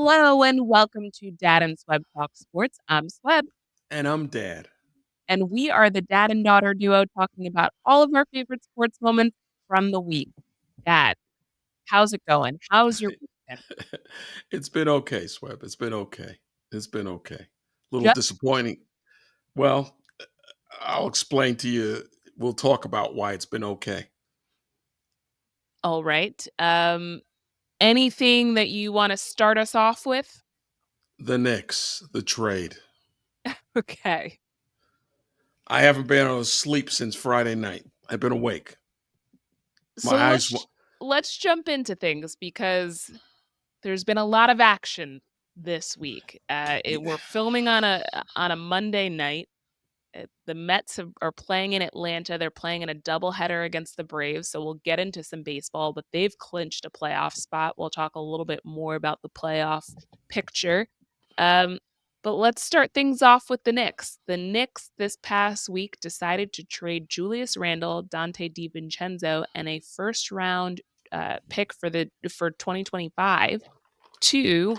Hello and welcome to Dad and Swebb Talk Sports. I'm Swebb, And I'm Dad. and we are the dad and daughter duo talking about all of our favorite sports moments from the week. Dad, how's it going? How's your week been? It's been okay, Swebb. It's been okay. It's been okay. A little Just disappointing. Well, I'll explain to you. We'll talk about why it's been okay. all right. Anything that you want to start us off with? The Knicks, the trade. Okay. I haven't been able to sleep since Friday night. I've been awake. My So eyes. let's jump into things because there's been a lot of action this week. We're filming on a Monday night. The are playing in Atlanta. They're playing in a doubleheader against the Braves, so we'll get into some baseball, but they've clinched a playoff spot. We'll talk a little bit more about the playoff picture. Um, but let's start things off with the Knicks. The Knicks this past week decided to trade Julius Randle, Dante DiVincenzo, and a first round pick for 2025 to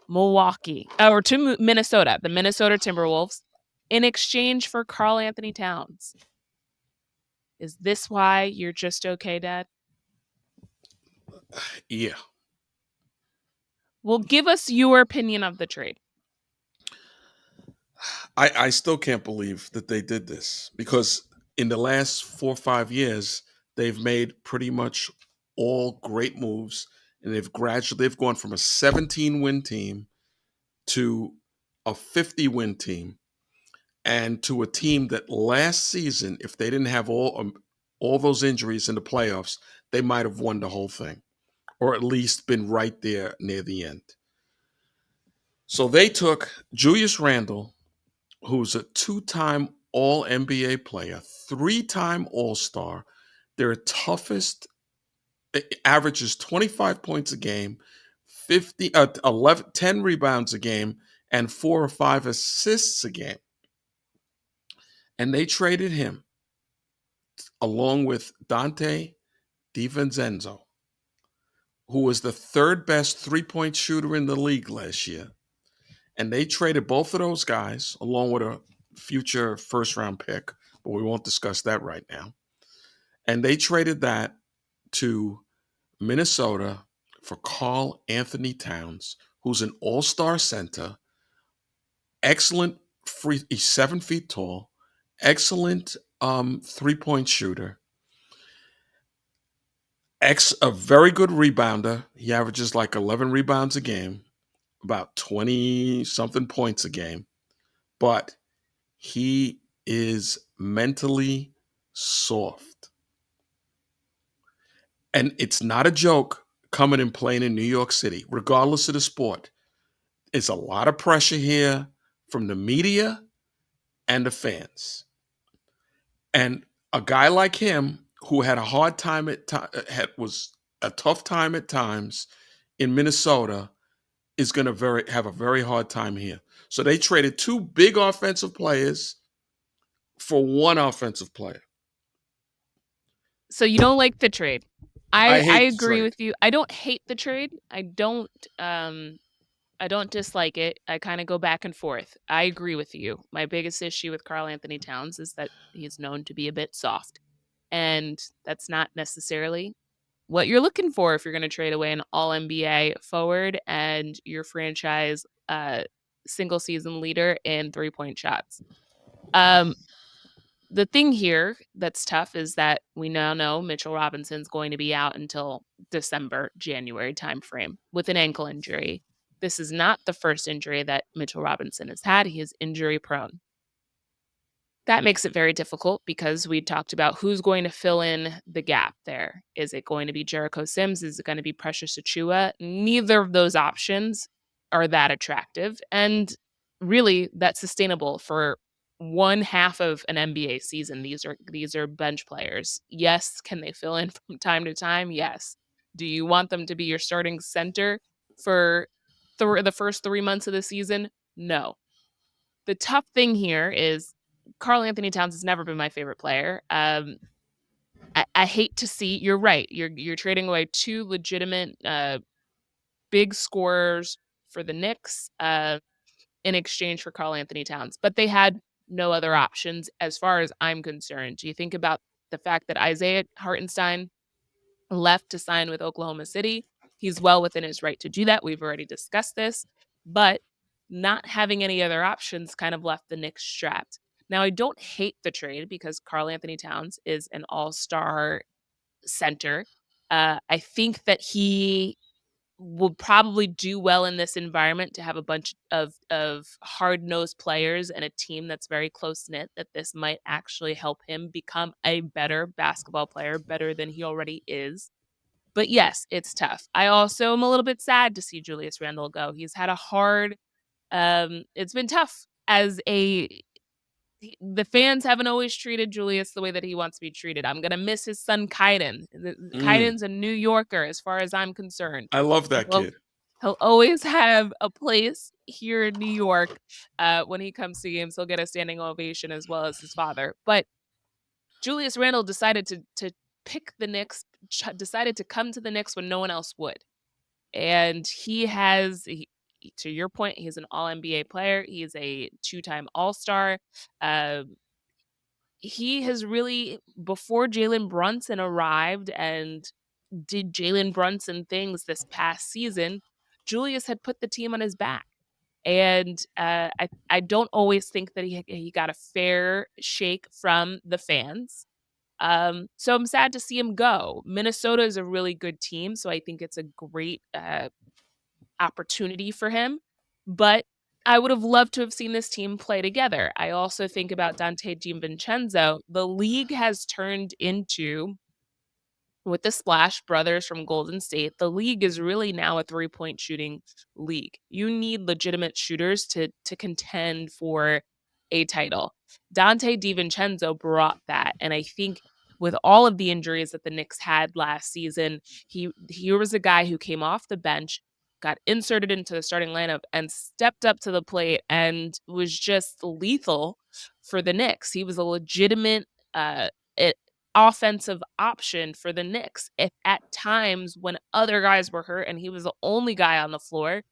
Minnesota, the Minnesota Timberwolves, in exchange for Karl-Anthony Towns. Is this why you're just okay, Dad? Yeah. Well, give us your opinion of the trade. I still can't believe that they did this because in the last 4 or 5 years, they've made pretty much all great moves, and they've gone from a 17 win team to a 50-win team, and to a team that last season, if they didn't have all those injuries in the playoffs, they might have won the whole thing, or at least been right there near the end. So they took Julius Randle, who's a two-time All NBA player, three-time All Star, their toughest, averages 25 points a game, 10 rebounds a game, and 4 or 5 assists a game. And they traded him along with Dante DiVincenzo, who was the third best three-point shooter in the league last year. And they traded both of those guys along with a future first round pick, but we won't discuss that right now. And they traded that to Minnesota for Karl-Anthony Towns, who's an all-star center, excellent free, he's 7 feet tall, excellent three-point shooter, a very good rebounder. He averages like 11 rebounds a game, about 20 something points a game, but he is mentally soft. And it's not a joke coming and playing in New York City, regardless of the sport. It's a lot of pressure here from the media and the fans. And a guy like him who had a hard time was a tough time at times in Minnesota is going to have a very hard time here. So they traded two big offensive players for one offensive player. So you don't like the trade. I I hate the agree trade. with you. I don't hate the trade. I don't dislike it. I kind of go back and forth. I agree with you. My biggest issue with Karl-Anthony Towns is that he's known to be a bit soft. And that's not necessarily what you're looking for if you're going to trade away an all NBA forward and your franchise single season leader in 3-point shots. Um, the thing here that's tough is that we now know Mitchell Robinson's going to be out until December, January timeframe with an ankle injury. This is not the first injury that Mitchell Robinson has had. He is injury prone. That makes it very difficult because we talked about who's going to fill in the gap there. Is it going to be Jericho Sims? Is it going to be Precious Achua? Neither of those options are that attractive and really that sustainable for one half of an NBA season. These are bench players. Yes, can they fill in from time to time? Yes. Do you want them to be your starting center for the first 3 months of the season? No. The tough thing here is Karl-Anthony Towns has never been my favorite player. I hate to see. You're right. You're trading away two legitimate big scorers for the Knicks in exchange for Karl-Anthony Towns. But they had no other options as far as I'm concerned. Do you think about the fact that Isaiah Hartenstein left to sign with Oklahoma City? He's well within his right to do that. We've already discussed this. But not having any other options kind of left the Knicks strapped. Now, I don't hate the trade because Karl-Anthony Towns is an all-star center. I think that he will probably do well in this environment to have a bunch of hard-nosed players and a team that's very close-knit, that this might actually help him become a better basketball player, better than he already is. But yes, it's tough. I also am a little bit sad to see Julius Randle go. He's had a hard it's been tough as a the fans haven't always treated Julius the way that he wants to be treated. I'm gonna miss his son Kaiden. Mm, Kaiden's a New Yorker as far as I'm concerned. I love that Well, kid. he'll always have a place here in New York. When he comes to games, he'll get a standing ovation as well as his father. But Julius Randle decided to pick the Knicks, decided to come to the Knicks when no one else would. And to your point, he's an all NBA player. He's a two-time All-Star. Uh, he has really, before Jalen Brunson arrived and did Jalen Brunson things this past season, Julius had put the team on his back. And I don't always think that he got a fair shake from the fans. So I'm sad to see him go. Minnesota is a really good team, so I think it's a great opportunity for him. But I would have loved to have seen this team play together. I also think about Dante DiVincenzo. The league has turned into, with the Splash Brothers from Golden State, the league is really now a three-point shooting league. You need legitimate shooters to contend for a title. Dante DiVincenzo brought that, and I think with all of the injuries that the Knicks had last season, he was a guy who came off the bench, got inserted into the starting lineup, and stepped up to the plate and was just lethal for the Knicks. He was a legitimate uh, offensive option for the Knicks. If at times when other guys were hurt and he was the only guy on the floor,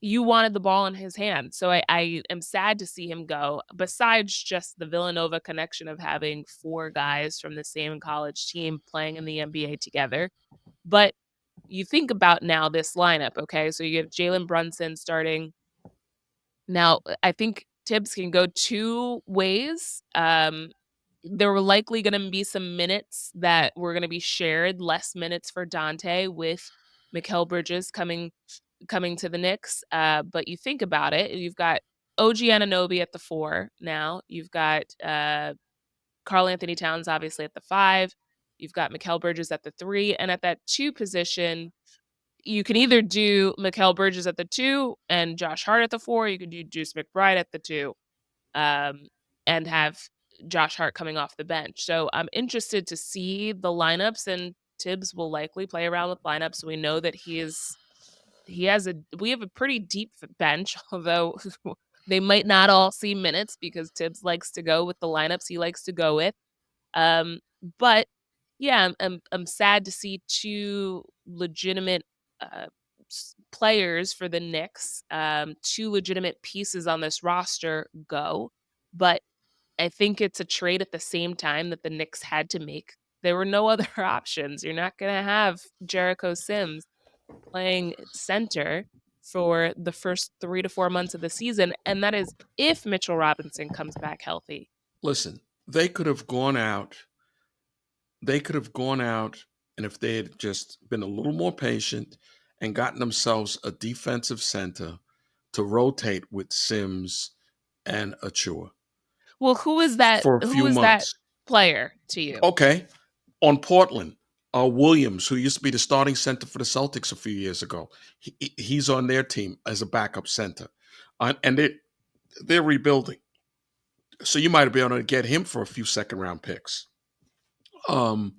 you wanted the ball in his hand. So I am sad to see him go, besides just the Villanova connection of having four guys from the same college team playing in the NBA together. But you think about now this lineup, okay? So you have Jalen Brunson starting. Now, I think Tibbs can go two ways. There were likely gonna be some minutes that were gonna be shared, less minutes for Dante with Mikal Bridges coming to the Knicks. But you think about it, you've got OG Anunoby at the 4 now. You've got Karl-Anthony Towns obviously at the 5. You've got Mikal Bridges at the 3, and at that 2 position, you can either do Mikal Bridges at the 2 and Josh Hart at the 4. You could do Deuce McBride at the 2. Um, and have Josh Hart coming off the bench. So I'm interested to see the lineups, and Tibbs will likely play around with lineups. We know that we have a pretty deep bench, although they might not all see minutes because Tibbs likes to go with the lineups he likes to go with. Um, but yeah, I'm sad to see two legitimate uh, players for the Knicks, two legitimate pieces on this roster go. But I think it's a trade at the same time that the Knicks had to make. There were no other options. You're not going to have Jericho Sims playing center for the first 3 to 4 months of the season, and that is if Mitchell Robinson comes back healthy. Listen, they could have gone out. They could have gone out, and if they had just been a little more patient and gotten themselves a defensive center to rotate with Sims and Achua Well, for a who few is that months. player to you? Okay, on Portland, Williams, who used to be the starting center for the Celtics a few years ago, he's on their team as a backup center, and they're rebuilding. So you might be able to get him for a few second round picks. Um,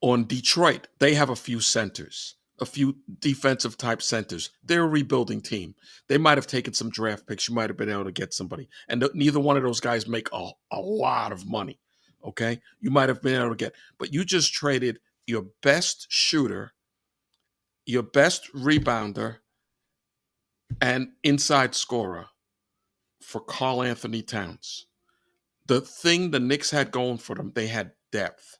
on Detroit, they have a few centers, a few defensive type centers. They're a rebuilding team. They might have taken some draft picks. You might have been able to get somebody. And neither one of those guys make a lot of money. Okay. You might have been able to get, but you just traded your best shooter, your best rebounder, and inside scorer for Karl-Anthony Towns. The thing the Knicks had going for them, they had depth.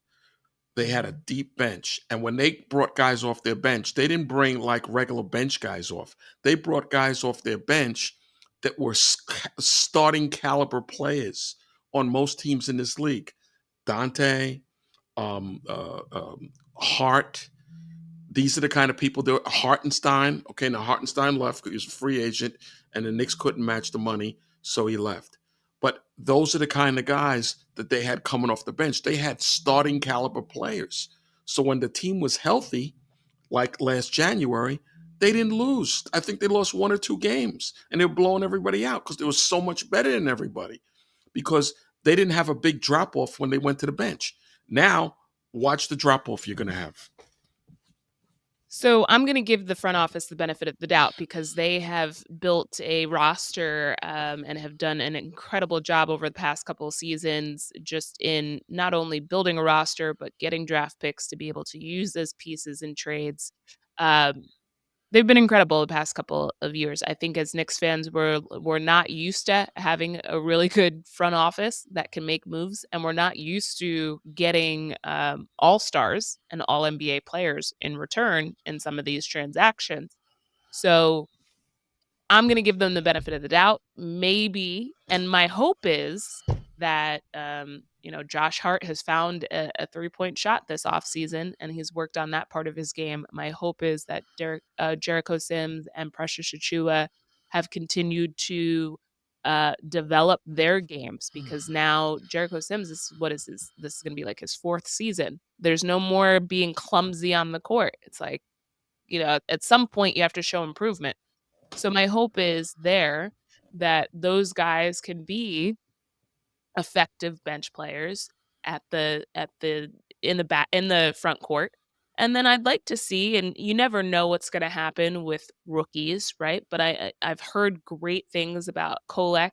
They had a deep bench. And when they brought guys off their bench, they didn't bring like regular bench guys off. They brought guys off their bench that were starting caliber players on most teams in this league. Dante, um, uh, um, Hart. These are the kind of people that Hartenstein. Okay, now Hartenstein left because he was a free agent, and the Knicks couldn't match the money, so he left. But those are the kind of guys that they had coming off the bench. They had starting caliber players. So when the team was healthy, like last January, they didn't lose. I think they lost 1 or 2 games, and they were blowing everybody out because they were so much better than everybody because they didn't have a big drop off when they went to the bench. Now, watch the drop off you're going to have. So I'm going to give the front office the benefit of the doubt because they have built a roster and have done an incredible job over the past couple of seasons, just in not only building a roster but getting draft picks to be able to use those pieces in trades. Um, They've been incredible the past couple of years. I think as Knicks fans, we're not used to having a really good front office that can make moves, and we're not used to getting all-stars and all NBA players in return in some of these transactions. So I'm gonna give them the benefit of the doubt, maybe, and my hope is that, Josh Hart has found a three-point shot this offseason, and he's worked on that part of his game. My hope is that Jericho Sims and Precious Achiuwa have continued to, develop their games because now Jericho Sims this is gonna be, like, his 4th season. There's no more being clumsy on the court. It's like, at some point, you have to show improvement. So my hope is there that those guys can be effective bench players at the in the front court. And then I'd like to see, and you never know what's going to happen with rookies, right? But I've heard great things about Kolek,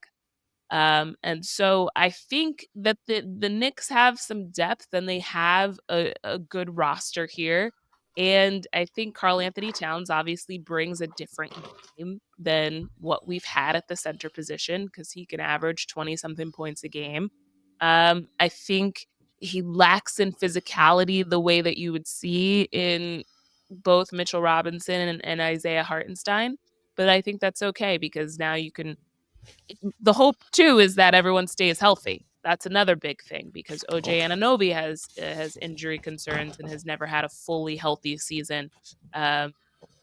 and so I think that the Knicks have some depth and they have a good roster here. And I think Karl-Anthony Towns obviously brings a different game than what we've had at the center position because he can average 20 something points a game. I think he lacks in physicality the way that you would see in both Mitchell Robinson and Isaiah Hartenstein. But I think that's okay because now you can the hope too is that everyone stays healthy. That's another big thing because OJ Okay. Anunoby has injury concerns and has never had a fully healthy season. Um,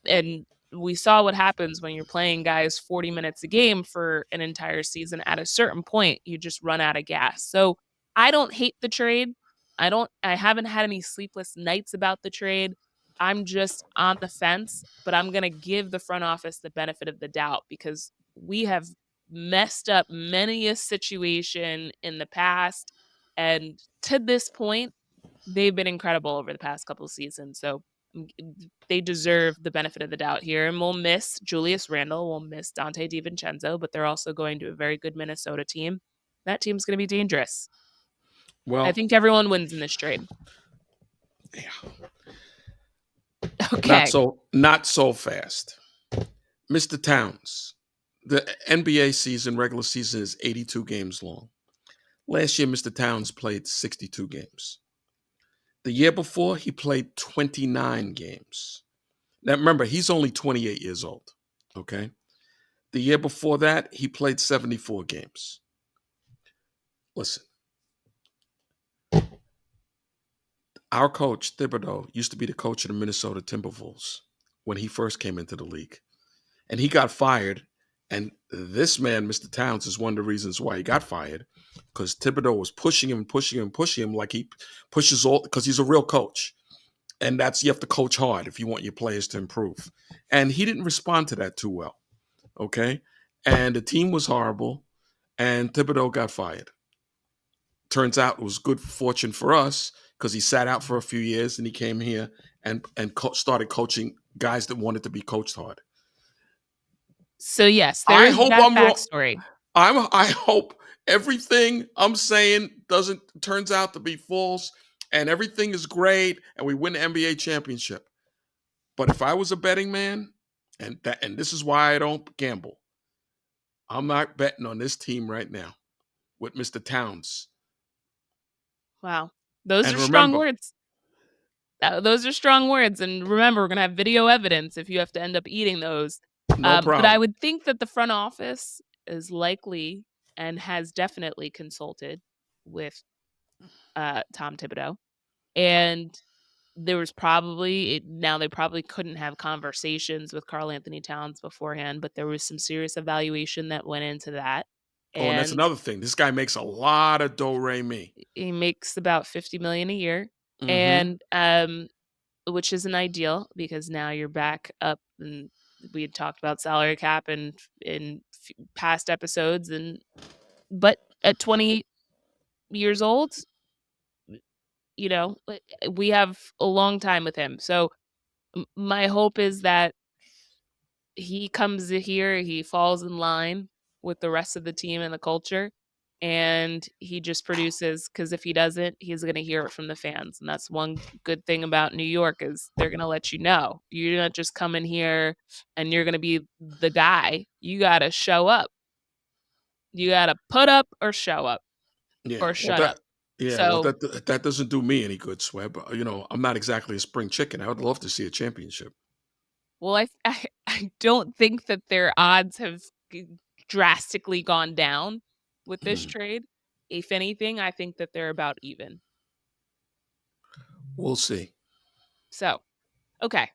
and we saw what happens when you're playing guys 40 minutes a game for an entire season. At a certain point, you just run out of gas. So I don't hate the trade. I haven't had any sleepless nights about the trade. I'm just on the fence, but I'm going to give the front office the benefit of the doubt because we have messed up many a situation in the past. And to this point, they've been incredible over the past couple seasons. So they deserve the benefit of the doubt here. And we'll miss Julius Randle, we'll miss Dante DiVincenzo, but they're also going to a very good Minnesota team. That team's going to be dangerous. I Well, think everyone wins in this trade. yeah, Okay. not so fast. Mr. Towns, the NBA season, regular season is 82 games long. Last year, Mr. Towns played 62 games. The year before, he played 29 games. Now, remember, he's only 28 years old. Okay. The year before that, he played 74 games. Listen, our coach, Thibodeau, used to be the coach of the Minnesota Timberwolves when he first came into the league. And he got fired. And this man, Mr. Towns, is one of the reasons why he got fired because Thibodeau was pushing him, pushing him, pushing him like he pushes all because he's a real coach. And that's you have to coach hard if you want your players to improve. And he didn't respond to that too well. Okay. And the team was horrible. And Thibodeau got fired. Turns out it was good fortune for us because he sat out for a few years and he came here and started coaching guys that wanted to be coached hard. So yes, there I is hope that I'm wrong. backstory. I hope everything I'm saying doesn't turns out to be false and everything is great and we win the NBA championship. But if I was a betting man, And this is why I don't gamble. I'm not betting on this team right now with Mr. Towns. Wow. Those And are strong remember, words. Those are strong words. And remember, we're going to have video evidence if you have to end up eating those. no But I problem. would think that the front office is likely and has definitely consulted with Tom Thibodeau. And there was probably now they probably couldn't have conversations with Karl-Anthony Towns beforehand, but there was some serious evaluation that went into that. Oh, and that's And another thing. This guy makes a lot of do re mi. he makes about 50 million a year. Mm-hmm. And which isn't ideal because now you're back up, and we had talked about salary cap and in past episodes, and but at 20 years old, we have a long time with him. So my hope is that he comes here, he falls in line with the rest of the team and the culture, and he just produces. Because if he doesn't, he's going to hear it from the fans, and that's one good thing about New York is they're going to let you know. You're not just coming here and you're going to be the guy. You got to show up. You got to put up or show up Yeah. or shut up. Well, So, that doesn't do me any good, Swebb. I'm not exactly a spring chicken. I would love to see a championship. well, I don't think that their odds have drastically gone down with this trade. If anything, I think that they're about even. We'll see. So, okay,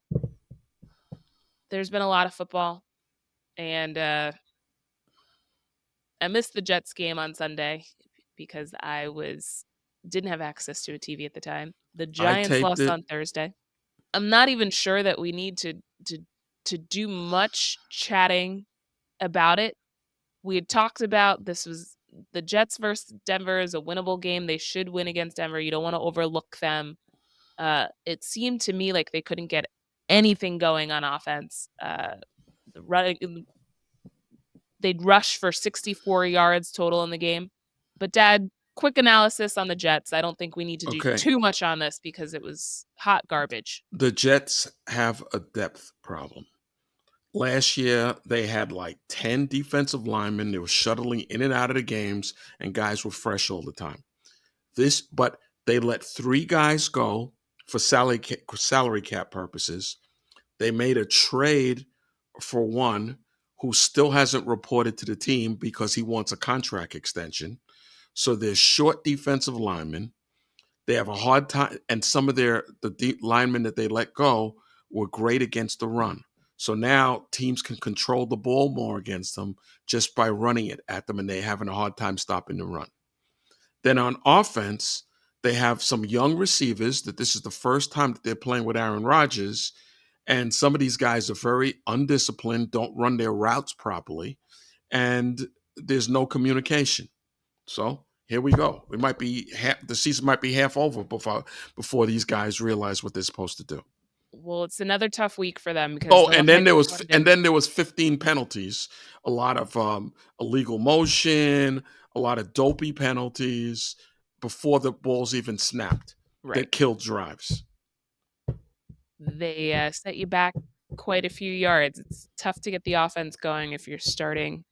there's been a lot of football, and I missed the Jets game on Sunday because I was didn't have access to a TV at the time. The I Giants taped lost it. on Thursday. I'm not even sure that we need to to do much chatting about it. We had talked about this was the Jets versus Denver is a winnable game. They should win against Denver. You don't want to overlook them. It seemed to me like they couldn't get anything going on offense. The running, they'd rush for 64 yards total in the game. But Dad, quick analysis on the Jets. I don't think we need to do Okay. too much on this because it was hot garbage. The Jets have a depth problem. Last year, they had like 10 defensive linemen. They were shuttling in and out of the games, and guys were fresh all the time. But they let three guys go for salary cap purposes. They made a trade for one who still hasn't reported to the team because he wants a contract extension. So they're short defensive linemen. They have a hard time, and some of the deep linemen that they let go were great against the run. So now teams can control the ball more against them just by running it at them, and they're having a hard time stopping the run. Then on offense, they have some young receivers that this is the first time that they're playing with Aaron Rodgers. And some of these guys are very undisciplined, don't run their routes properly, and there's no communication. So here we go. The season might be half over before these guys realize what they're supposed to do. Well, it's another tough week for them because Oh, they'll head to and London. then there was 15 penalties, a lot of illegal motion, a lot of dopey penalties before the balls even snapped Right. that killed drives. They set you back quite a few yards. It's tough to get the offense going if you're starting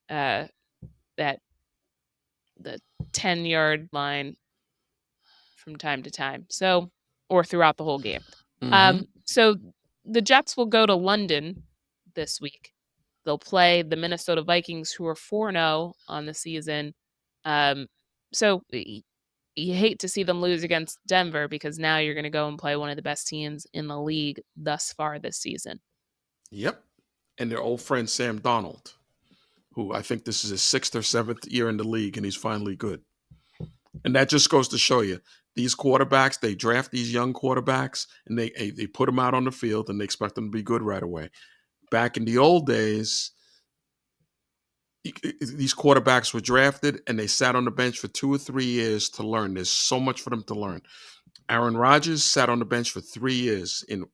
uh, that the 10-yard line from time to time. So, or throughout the whole game. Mm-hmm. So the Jets will go to London this week. They'll play the Minnesota Vikings, who are 4-0 on the season. Um, so you hate to see them lose against Denver because now you're going to go and play one of the best teams in the league thus far this season. Yep. And their old friend Sam Donald, who I think this is his sixth or seventh year in the league, and he's finally good. And that just goes to show you these quarterbacks, they draft these young quarterbacks and they put them out on the field and they expect them to be good right away. Back in the old days, these quarterbacks were drafted and they sat on the bench for 2 or 3 years to learn. There's so much for them to learn. Aaron Rodgers sat on the bench for 3 years in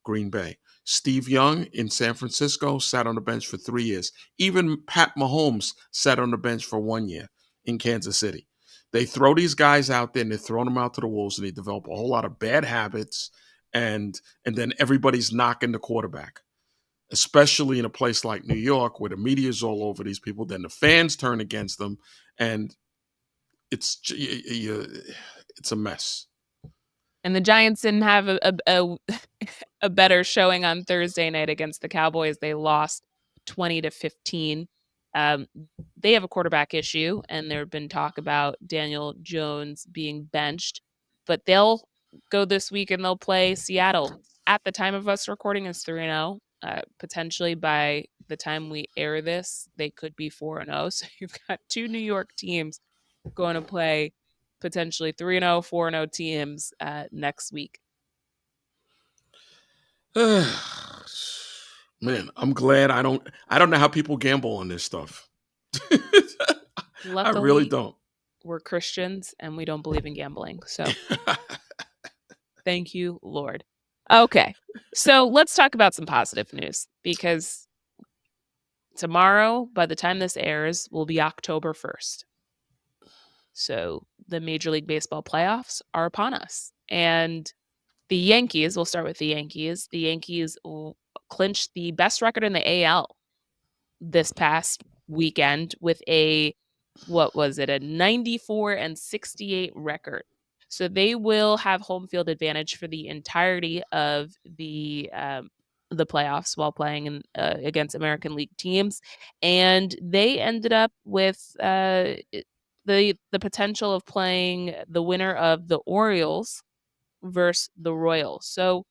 Green Bay. Steve Young in San Francisco sat on the bench for 3 years. Even Pat Mahomes sat on the bench for 1 year in Kansas City. They throw these guys out there and they're throwing them out to the wolves and they develop a whole lot of bad habits and then everybody's knocking the quarterback. especially in a place like New York where the media is all over these people. Then the fans turn against them, and it's a mess. And the Giants didn't have a better showing on Thursday night against the Cowboys. They lost 20-15. Um, they have a quarterback issue, and there have been talk about Daniel Jones being benched, but they'll go this week and they'll play Seattle. At the time of us recording, is 3-0. Potentially by the time we air this, they could be 4-0. So you've got two New York teams going to play potentially 3-0, 4-0 teams next week. Man, I'm glad I don't know how people gamble on this stuff. I really Luckily, don't. we're Christians and we don't believe in gambling. So thank you, Lord. Okay. So let's talk about some positive news because tomorrow, by the time this airs, will be October 1st. So the Major League Baseball playoffs are upon us. And the Yankees, we'll start with the Yankees. The Yankees clinched the best record in the AL this past weekend with a what was it, a 94-68 record. So they will have home field advantage for the entirety of the playoffs while playing against American League teams, and they ended up with the potential of playing the winner of the Orioles versus the Royals. So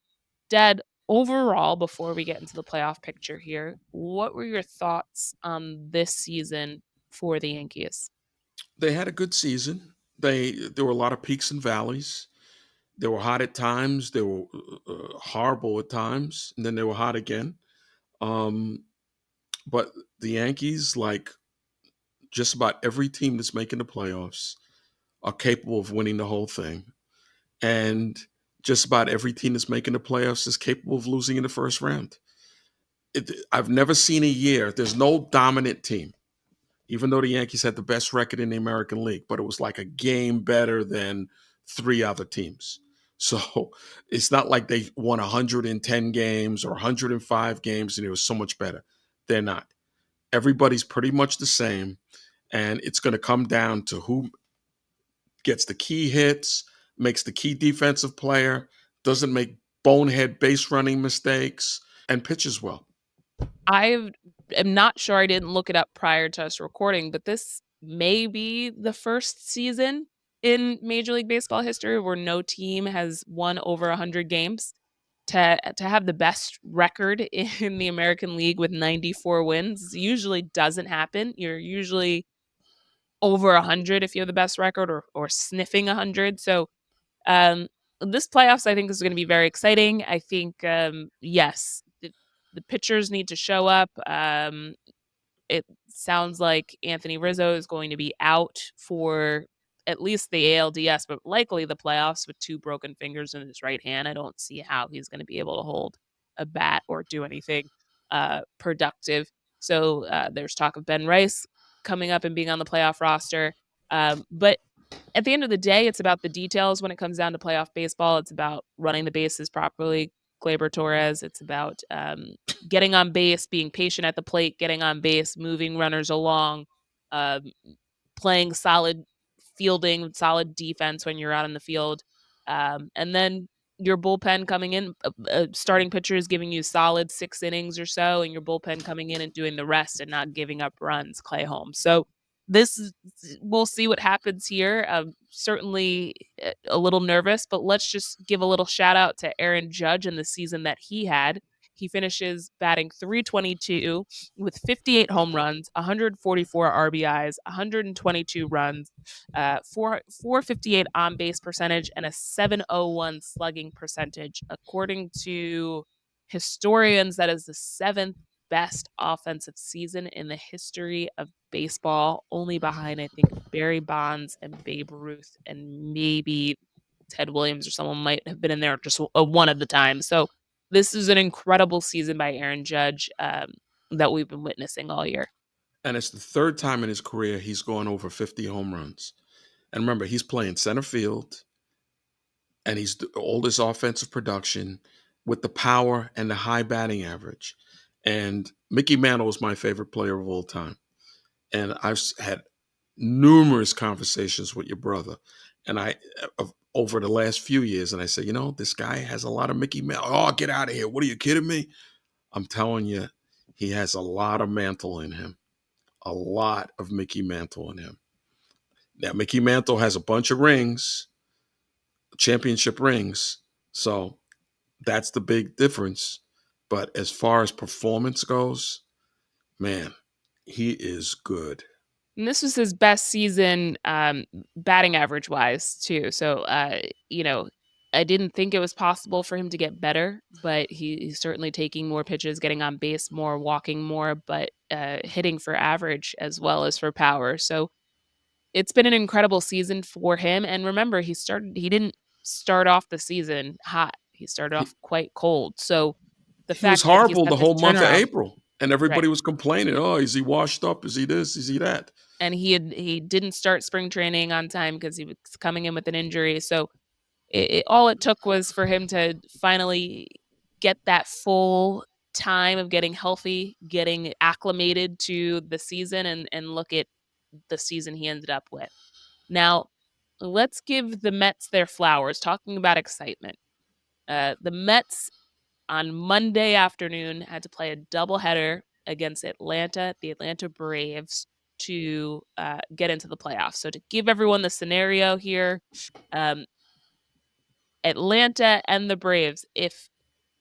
Dad, overall, before we get into the playoff picture here, what were your thoughts on this season for the Yankees? They had a good season. There were a lot of peaks and valleys. They were hot at times. They were horrible at times, and then they were hot again. Um, but the Yankees, like just about every team that's making the playoffs, are capable of winning the whole thing, and just about every team that's making the playoffs is capable of losing in the first round. I've never seen a year. There's no dominant team, even though the Yankees had the best record in the American League, but it was like a game better than three other teams. So it's not like they won 110 games or 105 games and it was so much better. They're not. Everybody's pretty much the same. And it's going to come down to who gets the key hits, makes the key defensive player, doesn't make bonehead base running mistakes, and pitches well. I am not sure, I didn't look it up prior to us recording, but this may be the first season in Major League Baseball history where no team has won over 100 games. To have the best record in the American League with 94 wins usually doesn't happen. You're usually over 100 if you have the best record or sniffing 100. So um, this playoffs, I think, is going to be very exciting. I think, yes, the pitchers need to show up. It sounds like Anthony Rizzo is going to be out for at least the ALDS, but likely the playoffs with two broken fingers in his right hand. I don't see how he's going to be able to hold a bat or do anything productive. So there's talk of Ben Rice coming up and being on the playoff roster. But at the end of the day, it's about the details when it comes down to playoff baseball. It's about running the bases properly, Gleyber Torres. It's about getting on base, being patient at the plate, getting on base, moving runners along, um, playing solid fielding, solid defense when you're out in the field. And then your bullpen coming in, starting pitchers giving you solid 6 innings or so, and your bullpen coming in and doing the rest and not giving up runs, Clay Holmes. So this is, we'll see what happens here. Certainly a little nervous, but let's just give a little shout out to Aaron Judge and the season that he had. He finishes batting 322 with 58 home runs, 144 RBIs, 122 runs, 458 on base percentage, and a 701 slugging percentage. According to historians, that is the seventh best offensive season in the history of baseball, only behind, I think, Barry Bonds and Babe Ruth, and maybe Ted Williams or someone might have been in there just one at the time. So this is an incredible season by Aaron Judge that we've been witnessing all year. And it's the third time in his career he's gone over 50 home runs. And remember, he's playing center field and he's all this offensive production with the power and the high batting average. And Mickey Mantle is my favorite player of all time. And I've had numerous conversations with your brother, and over the last few years, and I say, this guy has a lot of Mickey Mantle. Oh, get out of here! What are you kidding me? I'm telling you, he has a lot of Mantle in him, a lot of Mickey Mantle in him. Now, Mickey Mantle has a bunch of rings, championship rings, so that's the big difference. But as far as performance goes, man, he is good. And this was his best season, batting average wise too. So, I didn't think it was possible for him to get better, but he's certainly taking more pitches, getting on base more, walking more, but hitting for average as well as for power. So it's been an incredible season for him. And remember, he didn't start off the season hot. He started He, off quite cold. So the he was fact that he's horrible got the this whole month of turnaround, April, and right? everybody was complaining. Oh, is he washed up? Is he this? Is he that? And he didn't start spring training on time because he was coming in with an injury. So all it took was for him to finally get that full time of getting healthy, getting acclimated to the season, and look at the season he ended up with. Now, let's give the Mets their flowers. Talking about excitement, the Mets on Monday afternoon had to play a doubleheader against the Atlanta Braves, to get into the playoffs. So to give everyone the scenario here, um, Atlanta and the Braves, if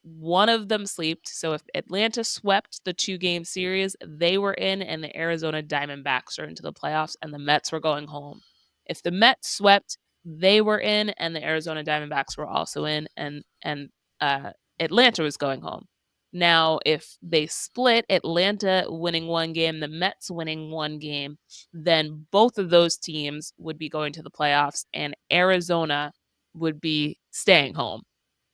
one of them slept. So if Atlanta swept the 2-game series, they were in, and the Arizona Diamondbacks are into the playoffs, and the Mets were going home. If the Mets swept, they were in, and the Arizona Diamondbacks were also in, and Atlanta was going home. Now, if they split, Atlanta winning one game, the Mets winning one game, then both of those teams would be going to the playoffs, and Arizona would be staying home.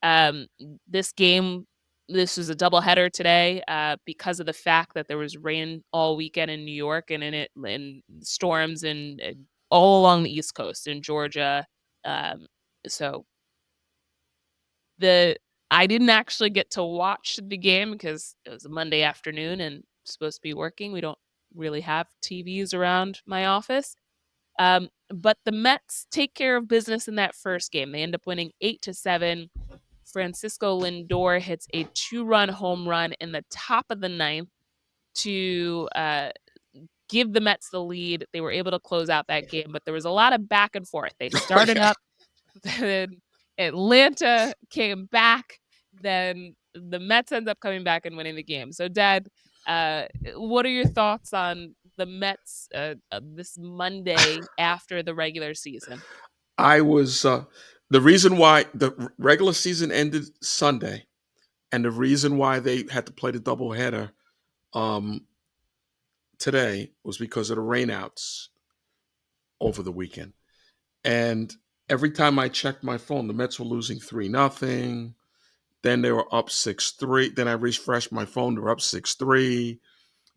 Um, this game, this was a doubleheader today, because of the fact that there was rain all weekend in New York, and storms and all along the East Coast in Georgia. Um, so the I didn't actually get to watch the game because it was a Monday afternoon and supposed to be working. We don't really have TVs around my office. But the Mets take care of business in that first game. They end up winning 8-7. Francisco Lindor hits a 2-run home run in the top of the ninth to give the Mets the lead. They were able to close out that game, but there was a lot of back and forth. They Oh started yeah. up, then Atlanta came back, then the Mets end up coming back and winning the game. So, Dad, what are your thoughts on the Mets this Monday after the regular season? I was the reason why the regular season ended Sunday, and the reason why they had to play the doubleheader um, today was because of the rainouts over the weekend. And every time I checked my phone, the Mets were losing 3-0. Then they were up 6-3. Then I refreshed my phone, they're up 6-3.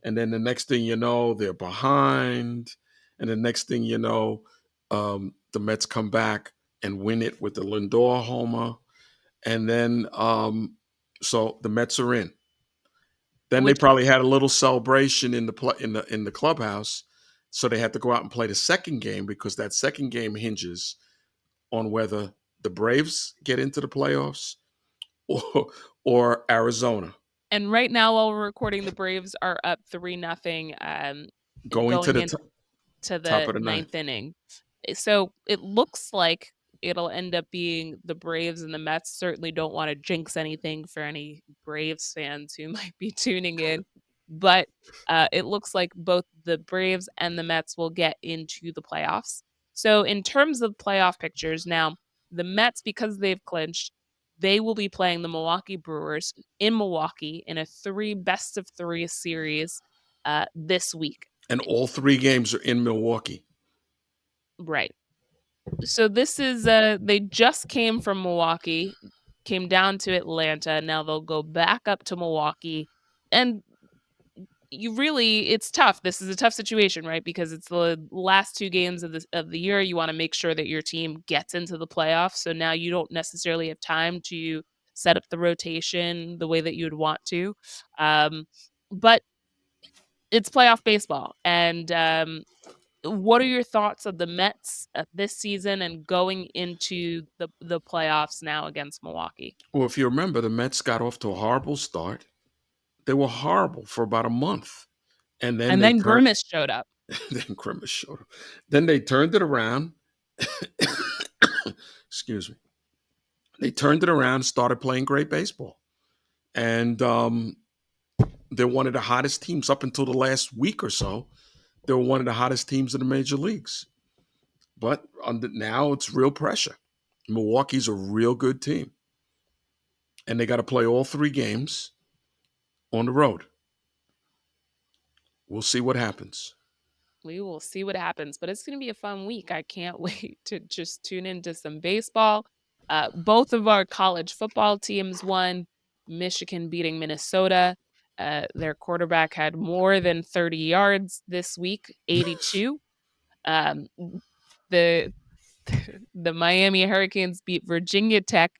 And then the next thing you know, they're behind. And the next thing you know, the Mets come back and win it with the Lindor homer. And then, so the Mets are in. Then they Which probably had a little celebration in the clubhouse. So they had to go out and play the second game, because that second game hinges on whether the Braves get into the playoffs or, or Arizona And right now, while we're recording, the Braves are up 3-0, going to going the into top the of the ninth. ninth inning. So it looks like it'll end up being the Braves, and the Mets certainly don't want to jinx anything for any Braves fans who might be tuning in. But it looks like both the Braves and the Mets will get into the playoffs. So, in terms of playoff pictures, now the Mets, because they've clinched, they will be playing the Milwaukee Brewers in Milwaukee in a three best of three series this week. And all three games are in Milwaukee. Right. So this is they just came from Milwaukee, came down to Atlanta. Now they'll go back up to Milwaukee. And you really it's tough. This is a tough situation, right? Because it's the last 2 games of the year. You want to make sure that your team gets into the playoffs. So now you don't necessarily have time to set up the rotation the way that you'd want to. Um, but it's playoff baseball, and what are your thoughts of the Mets this season and going into the playoffs now against Milwaukee? Well, if you remember, the Mets got off to a horrible start. They were horrible for about a month, and then And they then turned. Grimace showed up. Then Grimace showed up. Then they turned it around. Excuse me. They turned it around and started playing great baseball. And they're one of the hottest teams up until the last week or so. They were one of the hottest teams in the major leagues. But now it's real pressure. Milwaukee's a real good team. And they got to play all three games on the road. We'll see what happens. We will see what happens, but it's going to be a fun week. I can't wait to just tune into some baseball. Both of our college football teams won. Michigan beating Minnesota. Their quarterback had more than 30 yards this week, 82. Um, the the Miami Hurricanes beat Virginia Tech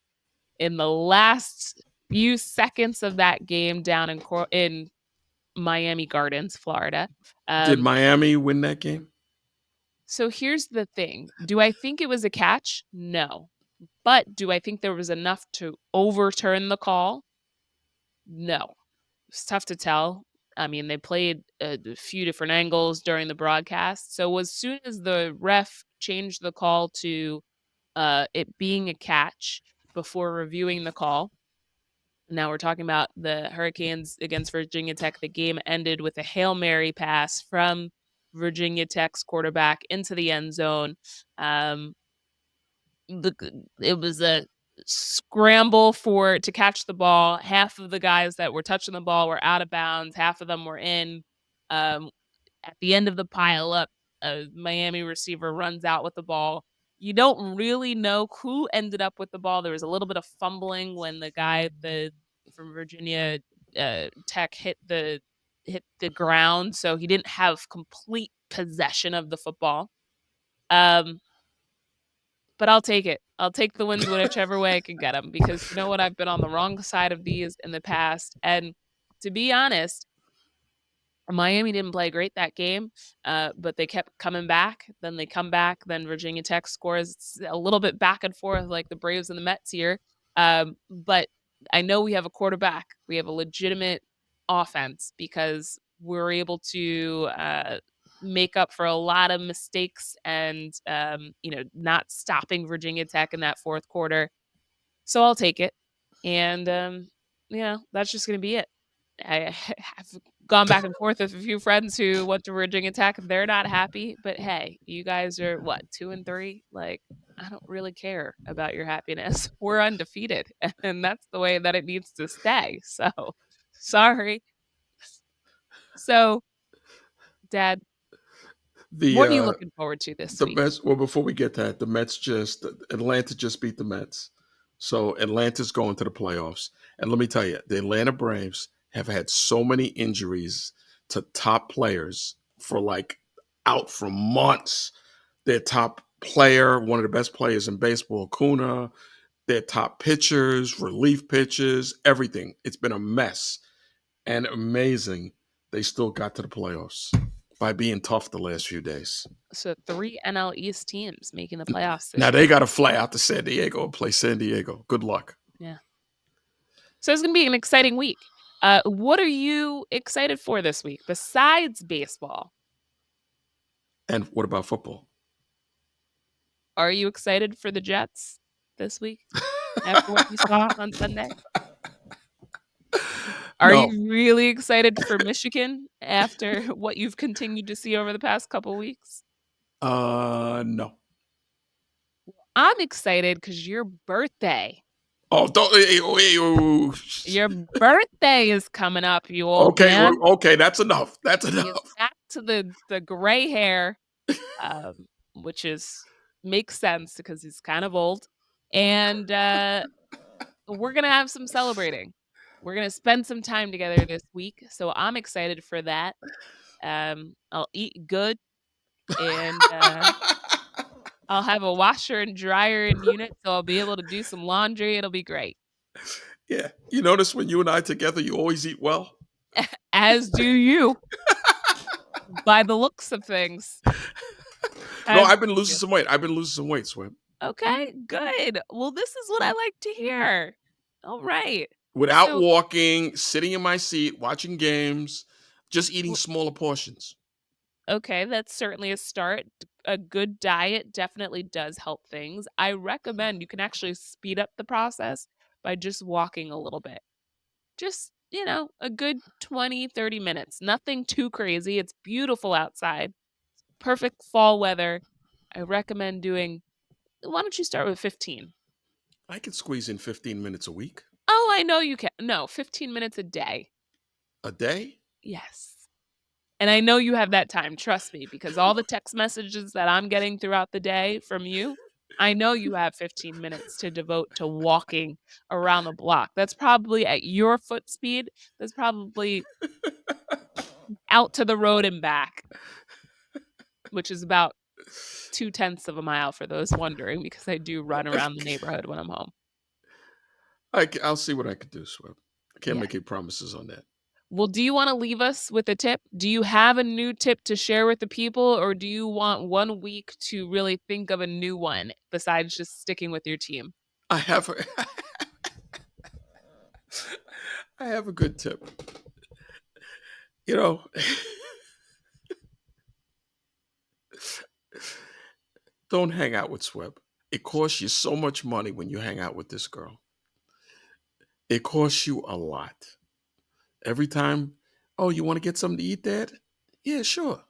in the last few seconds of that game down in Miami Gardens, Florida. Did Um, Miami win that game? So here's the thing. Do I think it was a catch? No. But do I think there was enough to overturn the call? No. It's tough to tell. I mean, they played a few different angles during the broadcast. So as soon as the ref changed the call to it being a catch before reviewing the call, now we're talking about the Hurricanes against Virginia Tech. The game ended with a Hail Mary pass from Virginia Tech's quarterback into the end zone. Um, it was a scramble to catch the ball. Half of the guys that were touching the ball were out of bounds. Half of them were in. Um, at the end of the pile up, a Miami receiver runs out with the ball. You don't really know who ended up with the ball. There was a little bit of fumbling when the guy from Virginia Tech hit the ground, so he didn't have complete possession of the football. Um, but I'll take it. I'll take the wins whichever way I can get them because you know what? I've been on the wrong side of these in the past, and to be honest, Miami didn't play great that game, but they kept coming back. Then they come back. Then Virginia Tech scores. It's a little bit back and forth like the Braves and the Mets here. But I know we have a quarterback. We have a legitimate offense because we're able to make up for a lot of mistakes and not stopping Virginia Tech in that fourth quarter. So I'll take it, and that's just gonna be it. I have gone back and forth with a few friends who went to Virginia Tech. They're not happy, but hey, you guys are what, 2 and 3? Like, I don't really care about your happiness. We're undefeated, and that's the way that it needs to stay. So, sorry. So, Dad, The what are you looking forward to this The week? Mets. Well, before we get to that, Atlanta just beat the Mets, so Atlanta's going to the playoffs. And let me tell you, the Atlanta Braves have had so many injuries to top players for like out for months. Their top player, one of the best players in baseball, Kuna. Their top pitchers, relief pitchers, everything. It's been a mess and amazing. They still got to the playoffs by being tough the last few days. So, 3 NL East teams making the playoffs Now this they year. got to fly out to San Diego and play San Diego. Good luck. Yeah. So it's going to be an exciting week. What are you excited for this week besides baseball? And what about football? Are you excited for the Jets this week after what you saw on Sunday? Are No. you really excited for Michigan after what you've continued to see over the past couple weeks? No. I'm excited because your birthday. Oh, don't. Your birthday is coming up, you old Okay, man. okay. That's enough. That's He is enough. back to the gray hair, which is makes sense because he's kind of old. And we're gonna have some celebrating. We're gonna spend some time together this week, so I'm excited for that. I'll eat good, and I'll have a washer and dryer in unit, so I'll be able to do some laundry. It'll be great. Yeah. You notice when you and I together, you always eat well? As do you, by the looks of things. No, As I've been do losing you. some weight. I've been losing some weight, Swim. Okay, good. Well, this is what I like to hear. All right. Without So, walking, sitting in my seat, watching games, just eating w smaller portions. okay, that's certainly a start. A good diet definitely does help things. I recommend you can actually speed up the process by just walking a little bit. Just, a good 20, 30 minutes. Nothing too crazy. It's beautiful outside. Perfect fall weather. I recommend doing why don't you start with 15? I can squeeze in 15 minutes a week, Oh, I know you can. No, 15 minutes a day. a day. Yes. And I know you have that time, trust me, because all the text messages that I'm getting throughout the day from you, I know you have 15 minutes to devote to walking around the block. That's probably at your foot speed. That's probably out to the road and back, which is about 2/10 of a mile for those wondering, because I do run around the neighborhood when I'm home. I'll see what I can do, Swim. I can't Yeah. make any promises on that. Well, do you wanna leave us with a tip? Do you have a new tip to share with the people, or do you want 1 week to really think of a new one besides just sticking with your team? I have a, I have a good tip. You know, don't hang out with Sweb. It costs you so much money when you hang out with this girl. It costs you a lot. Every time, oh, you want to get something to eat, Dad? Yeah, sure.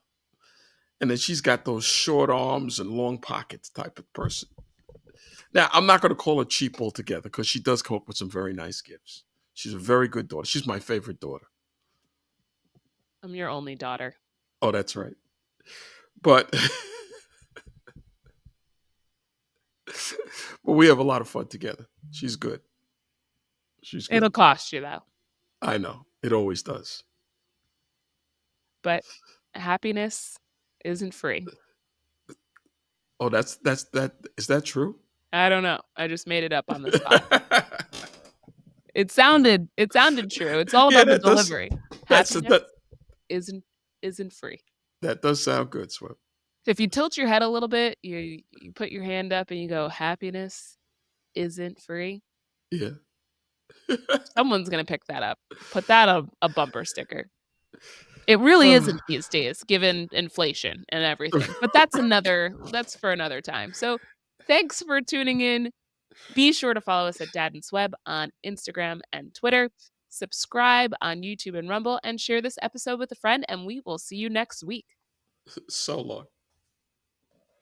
And then she's got those short arms and long pockets type of person. Now, I'm not going to call her cheap altogether because she does come up with some very nice gifts. She's a very good daughter. She's my favorite daughter. I'm your only daughter. Oh, that's right. But but we have a lot of fun together. She's good. She's good. It'll cost you, though, I know. It always does. but happiness isn't free. Oh, that is that true? I don't know. I just made it up on the spot. It sounded true. It's all Yeah, about the delivery. Happiness that isn't isn't free. that does sound good, Swim. So if you tilt your head a little bit, you put your hand up and you go, "Happiness isn't free." Yeah. Someone's gonna pick that up. Put that on a bumper sticker. It really isn't these days, given inflation and everything, but that's for another time. So, thanks for tuning in. Be sure to follow us at Dad and Sweb on Instagram and Twitter. Subscribe on YouTube and Rumble, and share this episode with a friend, and we will see you next week. So long.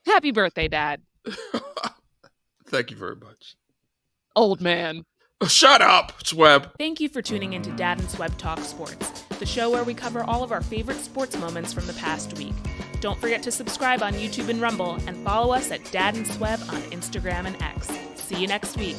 Happy birthday, Dad. Thank you very much. Old man. Shut up, Sweb. Thank you for tuning in to Dad and Sweb Talk Sports, the show where we cover all of our favorite sports moments from the past week. Don't forget to subscribe on YouTube and Rumble, and follow us at Dad and Sweb on Instagram and X. See you next week.